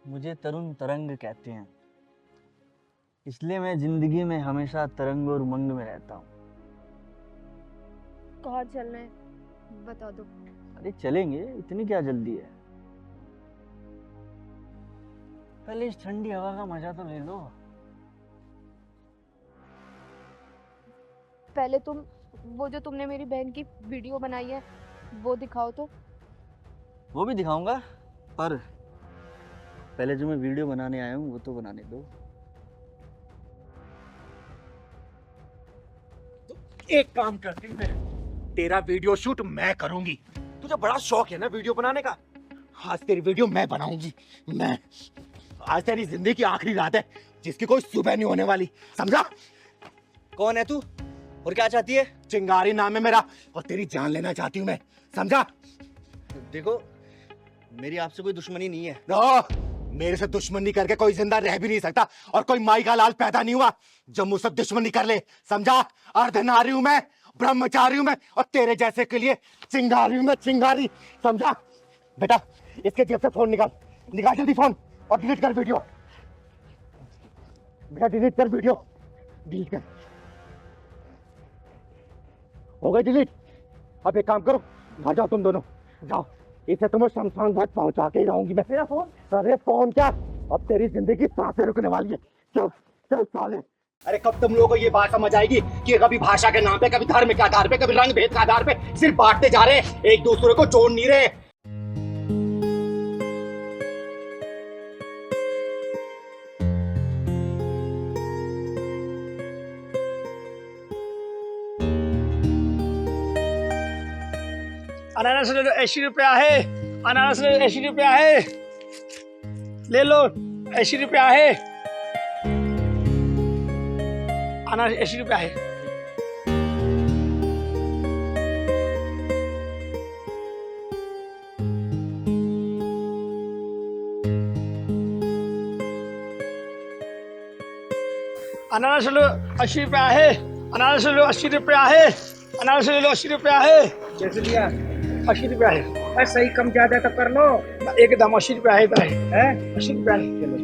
मुझे तरुण तरंग कहते हैं, इसलिए मैं जिंदगी में हमेशा तरंग और उमंग में रहता हूँ। कहाँ चलना है बता दो। अरे चलेंगे, इतनी क्या जल्दी है? पहले इस ठंडी हवा का मजा तो ले लो। पहले तुम वो जो तुमने मेरी बहन की वीडियो बनाई है वो दिखाओ तो। वो भी दिखाऊंगा, पर पहले जो मैं वीडियो बनाने आया हूँ वो तो बनाने दो। एक काम करती हूँ, तेरा वीडियो शूट मैं करूंगी। तुझे बड़ा शौक है ना वीडियो बनाने का, आज तेरी वीडियो मैं बनाऊंगी। मैं आज तेरी जिंदगी की आखिरी रात है जिसकी कोई सुबह नहीं होने वाली, समझा? कौन है तू? और क्या चाहती है? चिंगारी नाम है मेरा और तेरी जान लेना चाहती हूँ मैं, समझा? देखो मेरी आपसे कोई दुश्मनी नहीं है। मेरे से दुश्मनी करके कोई जिंदा रह भी नहीं सकता और कोई माई का लाल पैदा नहीं हुआ जो मुझसे दुश्मनी कर ले, समझा? अर्धनारी हूं मैं, ब्रह्मचारी हूं मैं और तेरे जैसे के लिए चिंगारी हूं मैं, चिंगारी, समझा? बेटा इसके जेब से फोन निकाल जल्दी फोन और डिलीट कर वीडियो। बेटा डिलीट कर वीडियो, डिलीट कर। हो गई डिलीट? अब एक काम करो, घर जाओ तुम दोनों, जाओ। इसे तुम्हें शमशान घाट पहुंचा के ही रहूंगी मैं। मेरा फोन? अरे फोन क्या, अब तेरी जिंदगी सांसें रुकने वाली है। चल चल साले। अरे कब तुम लोगों को ये बात समझ आएगी कि कभी भाषा के नाम पे, कभी धर्म के आधार पे, कभी रंग भेद के आधार पे सिर्फ बांटते जा रहे, एक दूसरे को जोड़ नहीं रहे। अनानास ले लो, 80 रुपया है। अनानास ले लो, 80 रुपया है। ले लो, 80 रुपया है। अनानास 80 रुपया है। अनानास ले लो, 80 रुपया है। अनानास ले लो, 80 रुपया है। अनानास ले लो, 80 रुपया है। कैसे लिया? 80 रुपया है। सही कम ज्यादा तो कर लो, एकदम 80 रुपया है। 80 रुपया है। चलो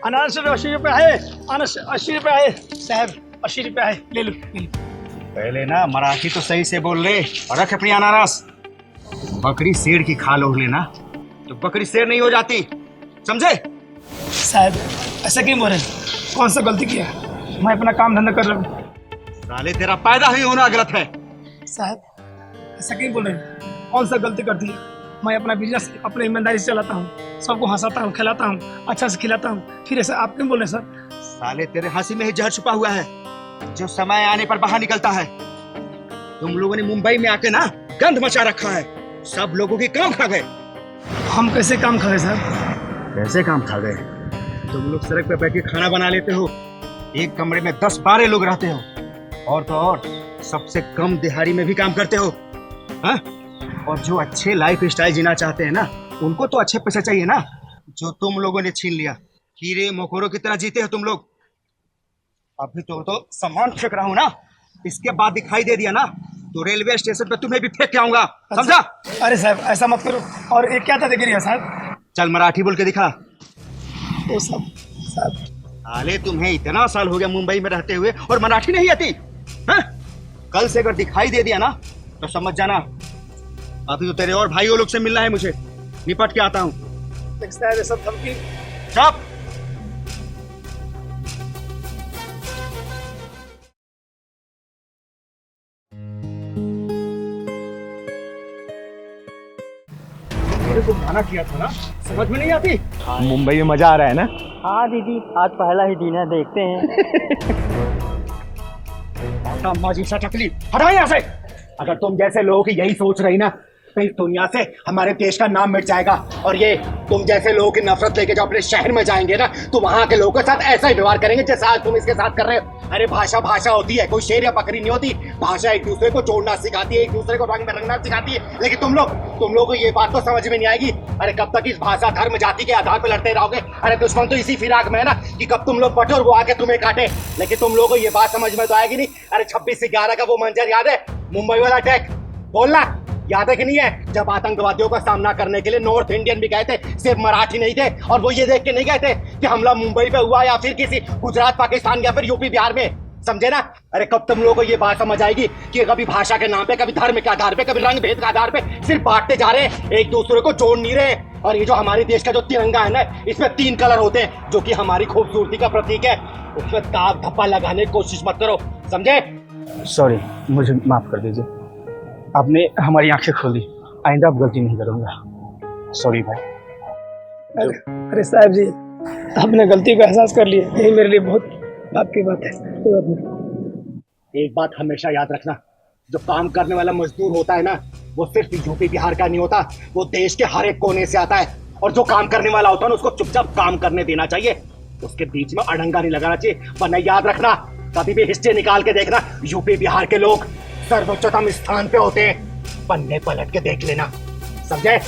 अनारस 80 रुपया है। अनारस 80 रुपया है साहब, 80 रुपया है। ले लो, ले लो। पहले ना मराठी तो सही से बोल रहे और रख अपनी अनारस। बकरी शेर की खाल ओढ़ लेना तो बकरी शेर नहीं हो जाती, समझे? साहब ऐसा क्यों बोल रहे हैं? कौन सा गलती किया? मैं अपना काम धंधा कर रहा हूँ। साले तेरा पैदा ही होना गलत है। साहब ऐसा क्यों बोल रहे हैं? कौन सा गलती कर दी है? मैं अपना बिजनेस अपने ईमानदारी से चलाता हूँ, सबको हंसाता हूँ, खिलाता हूँ, अच्छा से खिलाता हूँ। फिर ऐसा आप क्यों बोल रहे हैं सर? साले तेरे हंसी में ही जहर छुपा हुआ है जो समय आने पर बाहर निकलता है। तुम लोगों ने मुंबई में आके ना गंद मचा रखा है, सब लोगों के काम खा गए। हम कैसे काम खा गए सर? कैसे काम खा गए? तुम लोग सड़क पे बैठ के खाना बना लेते हो, एक कमरे में 10-12 लोग रहते हो, और तो और सबसे कम दिहाड़ी में भी काम करते हो, हाँ? और जो अच्छे लाइफ स्टाइल जीना चाहते हैं ना, उनको तो अच्छे पैसे चाहिए ना, जो तुम लोगों ने छीन लिया। कीड़े मकोड़ों की तरह जीते हो तुम लोग। अभी तो सामान फेंक रहा हूँ ना, इसके बाद दिखाई दे दिया ना तो रेलवे स्टेशन पे तुम्हें भी फेंक के आऊंगा, समझा? अरे साहब ऐसा मत करो। और एक क्या था देखिए साहब? चल मराठी बोल के दिखा। वो साहब हाले तुम्हें इतना साल हो गया मुंबई में रहते हुए और मराठी नहीं आती, हाँ? कल से अगर दिखाई दे दिया ना तो समझ जाना अभी तो तेरे और भाइयों लोग से मिलना है मुझे, निपट के आता हूँ। सब धमकी। चुप। मेरे को मना किया था ना, समझ में नहीं आती? मुंबई में मजा आ रहा है ना? हाँ दीदी, आज पहला ही दिन है, देखते हैं। माजी सा टकली, हटाओ यहाँ से। अगर तुम जैसे लोगों की यही सोच रही ना तो इस दुनिया से हमारे देश का नाम मिट जाएगा। और ये तुम जैसे लोगों की नफरत लेके जो अपने शहर में जाएंगे ना तो वहाँ के लोगों के साथ ऐसा ही व्यवहार करेंगे जैसा आज तुम इसके साथ कर रहे हो। अरे भाषा भाषा होती है, कोई शेर या बकरी नहीं होती। भाषा एक दूसरे को जोड़ना सिखाती है, एक दूसरे को रंग में रंगना सिखाती है। लेकिन तुम लोग को ये बात तो समझ में नहीं आएगी। अरे कब तक इस भाषा धर्म जाति के आधार पर लड़ते रहोगे? अरे दुश्मन तो इसी फिराक में है ना कि कब तुम लोग बटो और वो आके तुम्हें काटे। लेकिन तुम लोगों को ये बात समझ में तो आएगी नहीं। अरे 26/11 का वो मंजर याद है? मुंबई वाला अटैक, बोलना याद है कि नहीं है? जब आतंकवादियों का सामना करने के लिए नॉर्थ इंडियन भी गए थे, सिर्फ मराठी नहीं थे, और वो ये देख के नहीं गए थे कि हमला मुंबई पे हुआ या फिर किसी गुजरात पाकिस्तान या फिर यूपी बिहार में, समझे ना? अरे कब तुम लोगों को ये बात समझ आएगी कि कभी भाषा के नाम पे, कभी धर्म के आधार पे, कभी रंग भेद के आधार पे सिर्फ बांटते जा रहे, एक दूसरे को जोड़ नहीं रहे। और ये जो हमारे देश का जो तिरंगा है ना, इसमें 3 कलर होते हैं जो कि हमारी खूबसूरती का प्रतीक है। उसमें दाग धब्बा लगाने की कोशिश मत करो, समझे? सॉरी, मुझे माफ कर दीजिए, आपने हमारी आंखें खोल दी। आइंदा अब गलती नहीं करूंगा। सॉरी भाई। अरे साहब जी, आपने गलती का एहसास कर लिया, यही मेरे लिए बहुत बात की बात है। कोई बात नहीं। एक बात हमेशा याद रखना, जो काम करने वाला मजदूर होता है ना, वो सिर्फ यूपी बिहार का नहीं होता, वो देश के हर एक कोने से आता है। और जो काम करने वाला होता है ना उसको चुपचाप काम करने देना चाहिए, उसके बीच में अड़ंगा नहीं लगाना चाहिए। वरना याद रखना, कभी भी हिस्ट्री निकाल के देखना, यूपी बिहार के लोग सर्वोच्चतम स्थान पे होते हैं, पन्ने पलट के देख लेना, समझे?